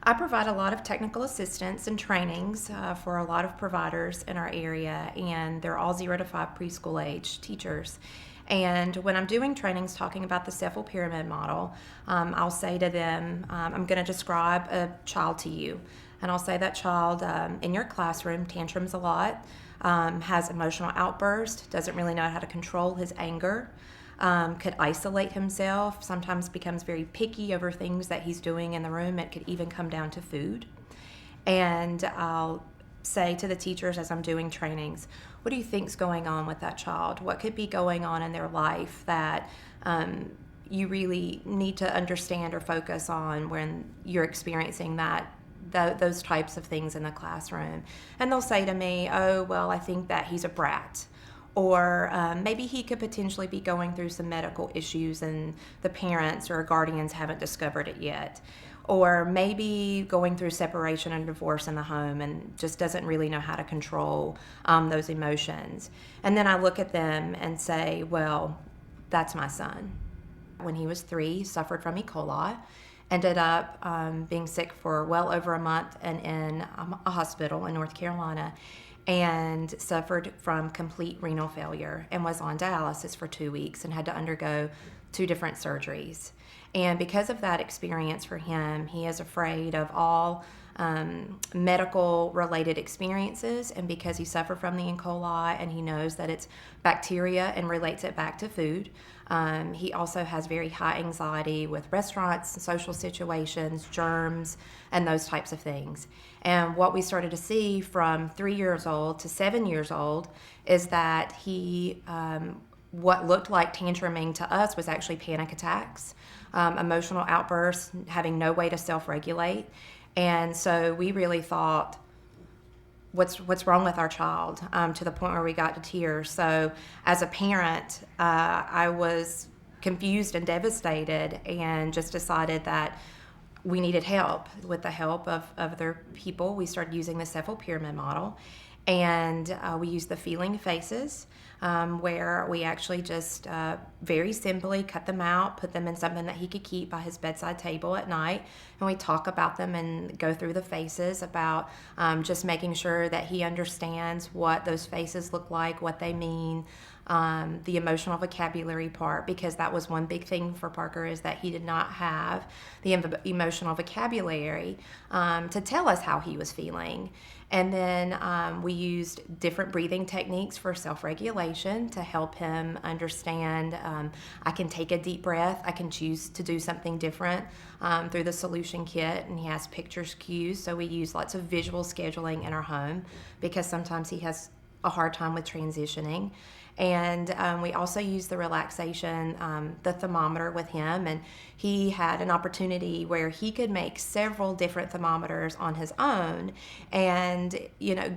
I provide a lot of technical assistance and trainings for a lot of providers in our area, and they're all 0 to 5 preschool age teachers. And when I'm doing trainings talking about the cephal pyramid model, I'll say to them, I'm going to describe a child to you. And I'll say that child in your classroom tantrums a lot, has emotional outbursts, doesn't really know how to control his anger, could isolate himself, sometimes becomes very picky over things that he's doing in the room. It could even come down to food. And I'll say to the teachers as I'm doing trainings, what do you think's going on with that child? What could be going on in their life that you really need to understand or focus on when you're experiencing those types of things in the classroom? And they'll say to me, oh, well, I think that he's a brat. Or maybe he could potentially be going through some medical issues and the parents or guardians haven't discovered it yet. Or maybe going through separation and divorce in the home and just doesn't really know how to control those emotions. And then I look at them and say, well, that's my son. When he was 3, suffered from ecoli, ended up being sick for well over a month and in a hospital in North Carolina, and suffered from complete renal failure and was on dialysis for 2 weeks and had to undergo 2 different surgeries. And because of that experience for him, he is afraid of all medical related experiences, and because he suffered from the E. coli and he knows that it's bacteria and relates it back to food, he also has very high anxiety with restaurants, social situations, germs, and those types of things. And what we started to see from 3 years old to 7 years old is that he what looked like tantruming to us was actually panic attacks, emotional outbursts, having no way to self-regulate. And so we really thought, what's wrong with our child, to the point where we got to tears. So as a parent, I was confused and devastated and just decided that we needed help. With the help of other people, we started using the cephal pyramid model, and we used the feeling faces, where we actually just very simply cut them out, put them in something that he could keep by his bedside table at night, and we talk about them and go through the faces about just making sure that he understands what those faces look like, what they mean, the emotional vocabulary part, because that was one big thing for Parker, is that he did not have the emotional vocabulary to tell us how he was feeling. And then we used different breathing techniques for self-regulation to help him understand I can take a deep breath, I can choose to do something different through the solution kit, and he has pictures cues, so we use lots of visual scheduling in our home because sometimes he has a hard time with transitioning. And we also used the relaxation, the thermometer with him, and he had an opportunity where he could make several different thermometers on his own and,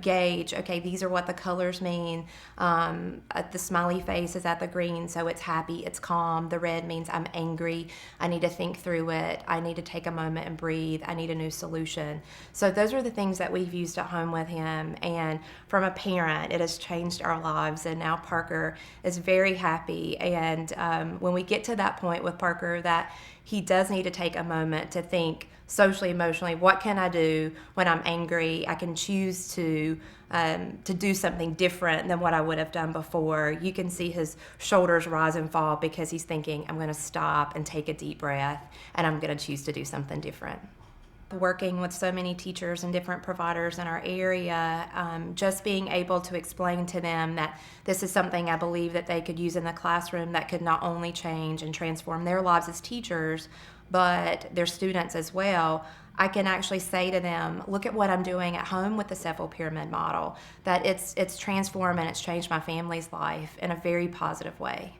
gauge, okay, these are what the colors mean. The smiley face is at the green, so it's happy, it's calm. The red means I'm angry, I need to think through it, I need to take a moment and breathe, I need a new solution. So those are the things that we've used at home with him, and from a parent, it has changed our lives, and now Parker is very happy. And when we get to that point with Parker that he does need to take a moment to think socially, emotionally, what can I do when I'm angry? I can choose to do something different than what I would have done before. You can see his shoulders rise and fall because he's thinking, I'm going to stop and take a deep breath, and I'm going to choose to do something different. Working with so many teachers and different providers in our area, just being able to explain to them that this is something I believe that they could use in the classroom that could not only change and transform their lives as teachers, but their students as well. I can actually say to them, look at what I'm doing at home with the cephal pyramid model, that it's transformed and it's changed my family's life in a very positive way.